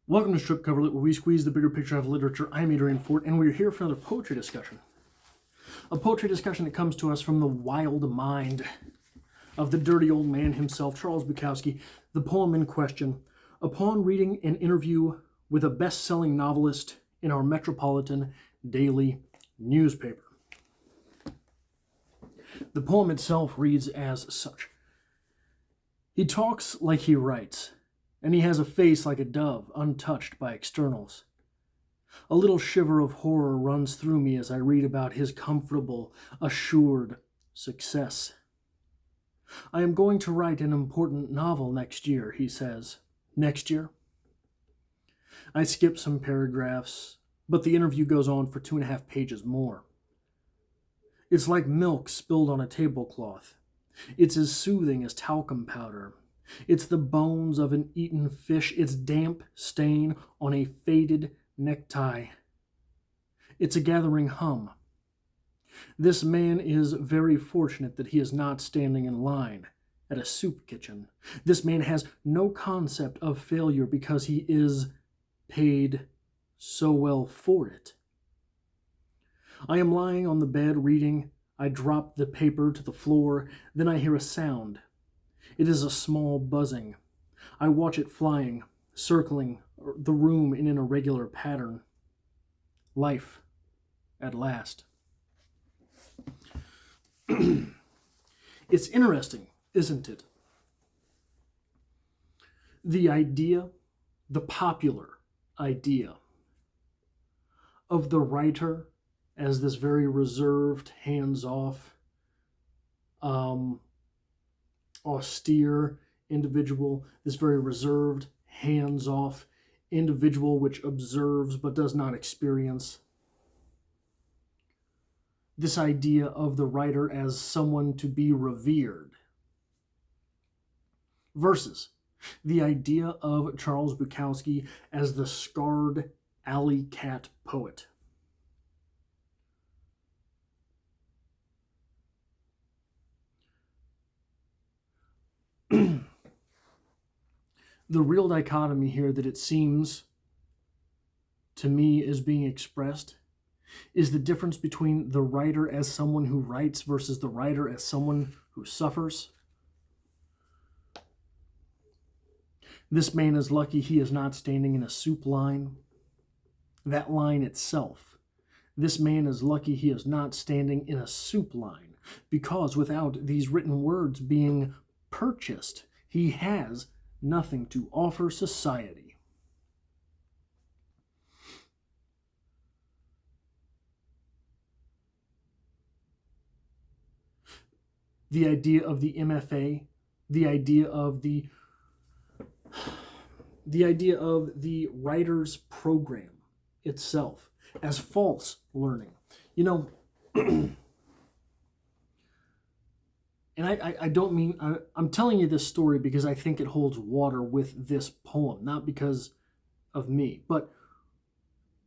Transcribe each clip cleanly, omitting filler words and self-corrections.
Welcome to Strip Cover Lit, where we squeeze the bigger picture of literature. I'm Adrian Fort, and we're here for another poetry discussion. A poetry discussion that comes to us from the wild mind of the dirty old man himself, Charles Bukowski. The poem in question: upon reading an interview with a best-selling novelist in our Metropolitan daily newspaper. The poem itself reads as such. He talks like he writes, and he has a face like a dove, untouched by externals. A little shiver of horror runs through me as I read about his comfortable, assured success. I am going to write an important novel next year, he says. Next year? I skip some paragraphs, but the interview goes on for 2.5 pages more. It's like milk spilled on a tablecloth. It's as soothing as talcum powder. It's the bones of an eaten fish. It's damp stain on a faded necktie. It's a gathering hum. This man is very fortunate that he is not standing in line at a soup kitchen. This man has no concept of failure because he is paid so well for it. I am lying on the bed reading. I drop the paper to the floor. Then I hear a sound. It is a small buzzing. I watch it flying, circling the room in an irregular pattern. Life, at last. It's interesting, isn't it? The idea, the popular idea of the writer as this very reserved, hands-off, austere individual, this very reserved, hands-off individual which observes but does not experience. This idea of the writer as someone to be revered versus the idea of Charles Bukowski as the scarred alley cat poet. The real dichotomy here that it seems to me is being expressed is the difference between the writer as someone who writes versus the writer as someone who suffers. This man is lucky he is not standing in a soup line. That line itself. This man is lucky he is not standing in a soup line, because without these written words being purchased, he has nothing to offer society. The idea of the MFA, the idea of the writer's program itself as false learning. You know, and I don't mean, I'm telling you this story because I think it holds water with this poem, not because of me. But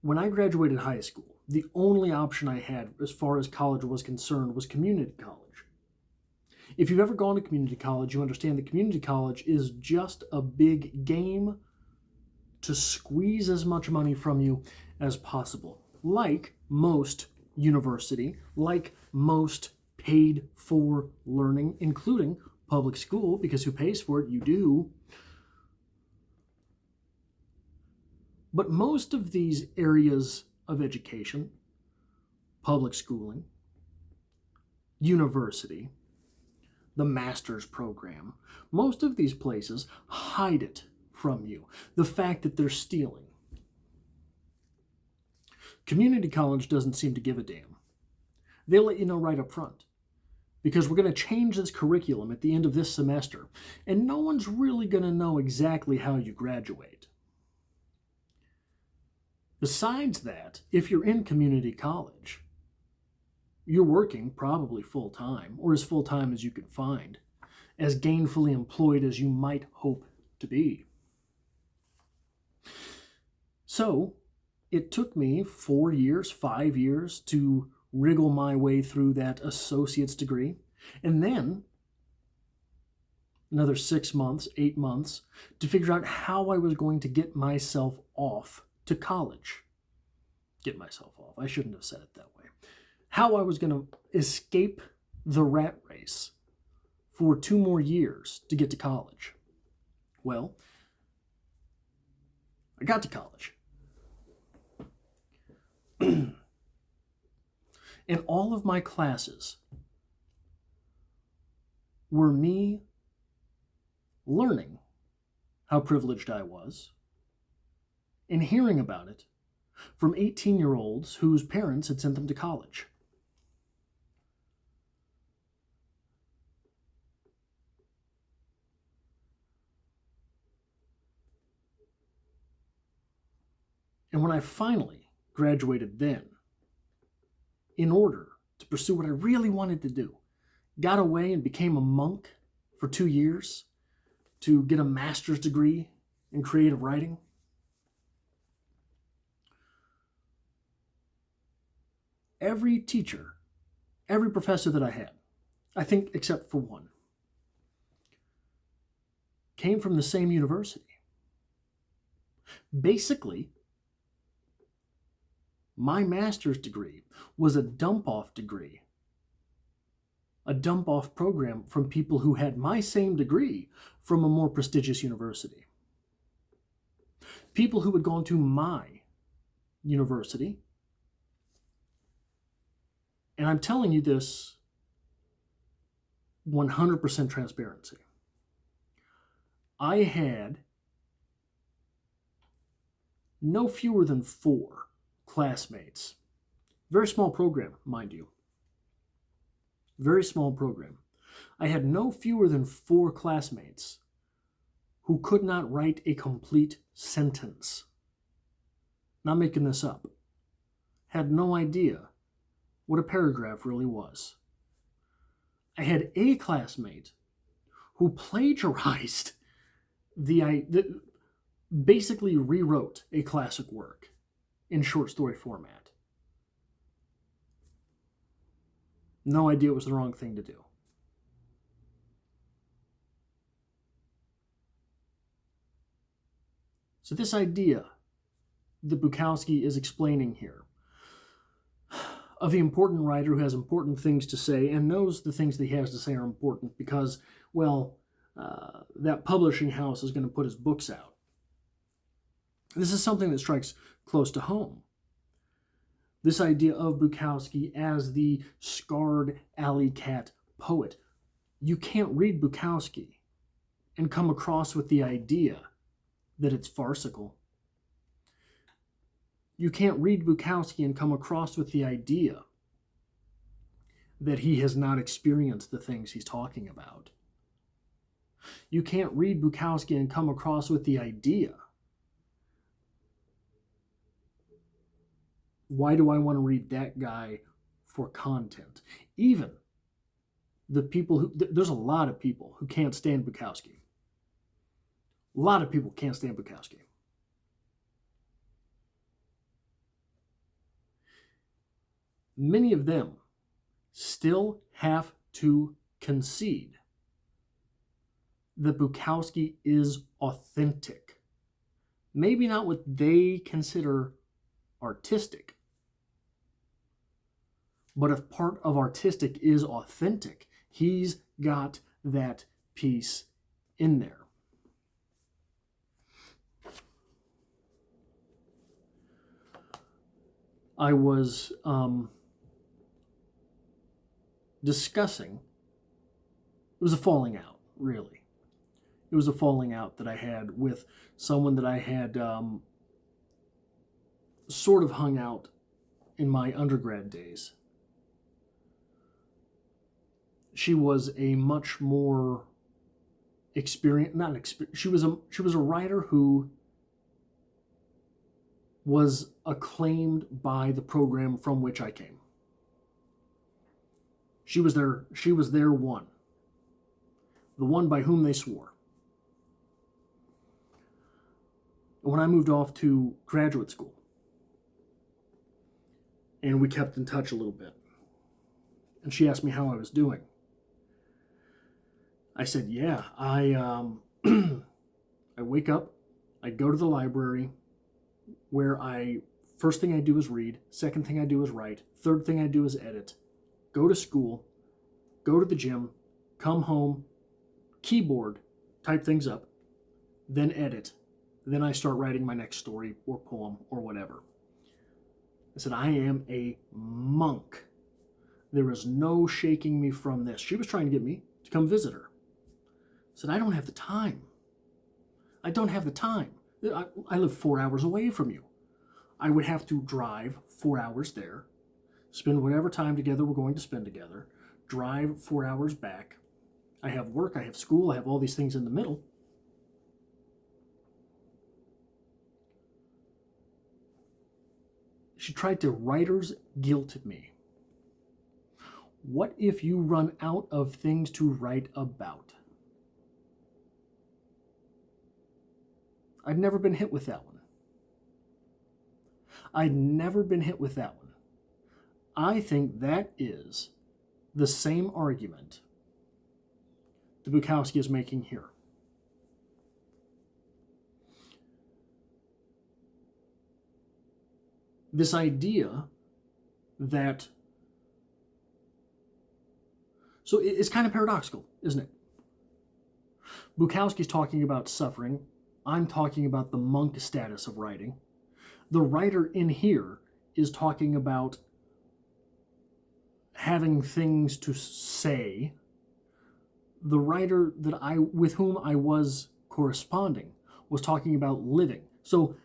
when I graduated high school, the only option I had as far as college was concerned was community college. If you've ever gone to community college, you understand that community college is just a big game to squeeze as much money from you as possible. Like most university, like most paid for learning, including public school, because who pays for it? You do. But most of these areas of education, public schooling, university, the master's program, most of these places hide it from you. The fact that they're stealing. Community college doesn't seem to give a damn. They'll let you know right up front, because we're going to change this curriculum at the end of this semester, and no one's really going to know exactly how you graduate. Besides that, if you're in community college, you're working probably full-time, or as full-time as you can find, as gainfully employed as you might hope to be. So, it took me 4 years, 5 years to wriggle my way through that associate's degree. And then another 6 months, 8 months, to figure out how I was going to get myself off to college. Get myself off. I shouldn't have said it that way. How I was going to escape the rat race for 2 more years to get to college. Well, I got to college. And all of my classes were me learning how privileged I was and hearing about it from 18-year-olds whose parents had sent them to college. And when I finally graduated then, in order to pursue what I really wanted to do, got away and became a monk for 2 years to get a master's degree in creative writing. Every teacher, every professor that I had, I think except for one, came from the same university. Basically, my master's degree was a dump-off degree, a dump-off program from people who had my same degree from a more prestigious university. People who had gone to my university, and I'm telling you this 100% transparency. I had no fewer than 4 classmates. Very small program, mind you. Very small program. I had no fewer than 4 classmates who could not write a complete sentence. Not making this up. Had no idea what a paragraph really was. I had a classmate who plagiarized basically rewrote a classic work in short story format. No idea it was the wrong thing to do. So this idea that Bukowski is explaining here of the important writer who has important things to say and knows the things that he has to say are important because, well, that publishing house is going to put his books out. This is something that strikes close to home. This idea of Bukowski as the scarred alley cat poet. You can't read Bukowski and come across with the idea that it's farcical. You can't read Bukowski and come across with the idea that he has not experienced the things he's talking about. You can't read Bukowski and come across with the idea, why do I want to read that guy for content? Even the people who, there's a lot of people who can't stand Bukowski. A lot of people can't stand Bukowski. Many of them still have to concede that Bukowski is authentic. Maybe not what they consider artistic, but if part of artistic is authentic, he's got that piece in there. I was discussing, it was a falling out, really. It was a falling out that I had with someone that I had sort of hung out in my undergrad days. She was a much more experienced, she was a writer who was acclaimed by the program from which I came. She was their one. The one by whom they swore. And when I moved off to graduate school, and we kept in touch a little bit, and she asked me how I was doing, I said, yeah, I wake up, I go to the library where first thing I do is read, second thing I do is write, third thing I do is edit, go to school, go to the gym, come home, keyboard, type things up, then edit. Then I start writing my next story or poem or whatever. I said, I am a monk. There is no shaking me from this. She was trying to get me to come visit her. I said, I don't have the time. I don't have the time. I live 4 hours away from you. I would have to drive 4 hours there, spend whatever time together we're going to spend together, drive 4 hours back. I have work, I have school, I have all these things in the middle. She tried to writer's guilt me. What if you run out of things to write about? I'd never been hit with that one. I'd never been hit with that one. I think that is the same argument that Bukowski is making here. This idea that, so it's kind of paradoxical, isn't it? Bukowski's talking about suffering. I'm talking about the monk status of writing. The writer in here is talking about having things to say. The writer with whom I was corresponding was talking about living. So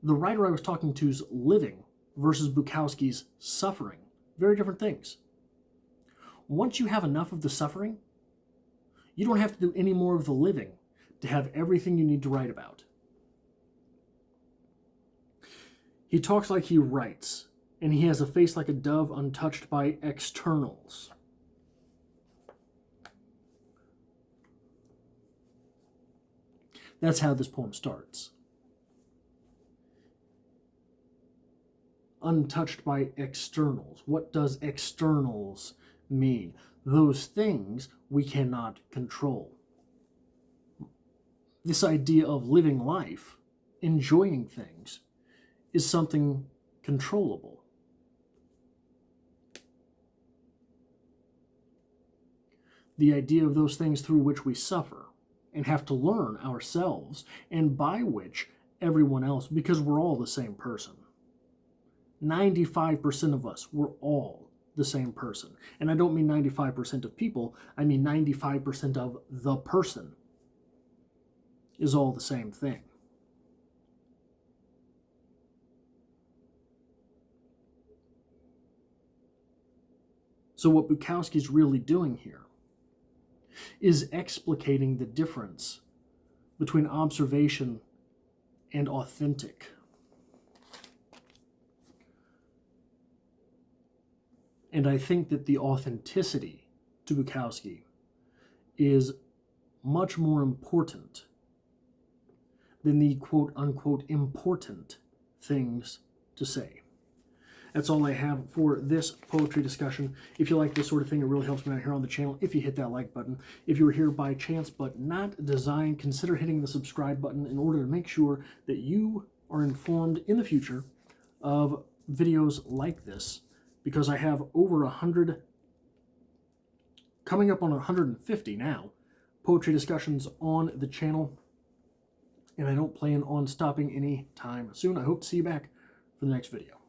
the writer I was talking to's living versus Bukowski's suffering. Very different things. Once you have enough of the suffering, you don't have to do any more of the living to have everything you need to write about. He talks like he writes, and he has a face like a dove untouched by externals. That's how this poem starts. Untouched by externals. What does externals mean? Those things we cannot control. This idea of living life, enjoying things, is something controllable. The idea of those things through which we suffer and have to learn ourselves, and by which everyone else, because we're all the same person. 95% of us, we're all the same person. And I don't mean 95% of people, I mean 95% of the person is all the same thing. So what Bukowski's really doing here is explicating the difference between observation and authentic. And I think that the authenticity to Bukowski is much more important than the quote-unquote important things to say. That's all I have for this poetry discussion. If you like this sort of thing, it really helps me out here on the channel if you hit that like button. If you were here by chance but not designed, consider hitting the subscribe button in order to make sure that you are informed in the future of videos like this, because I have over 100, coming up on 150 now, poetry discussions on the channel, and I don't plan on stopping any time soon. I hope to see you back for the next video.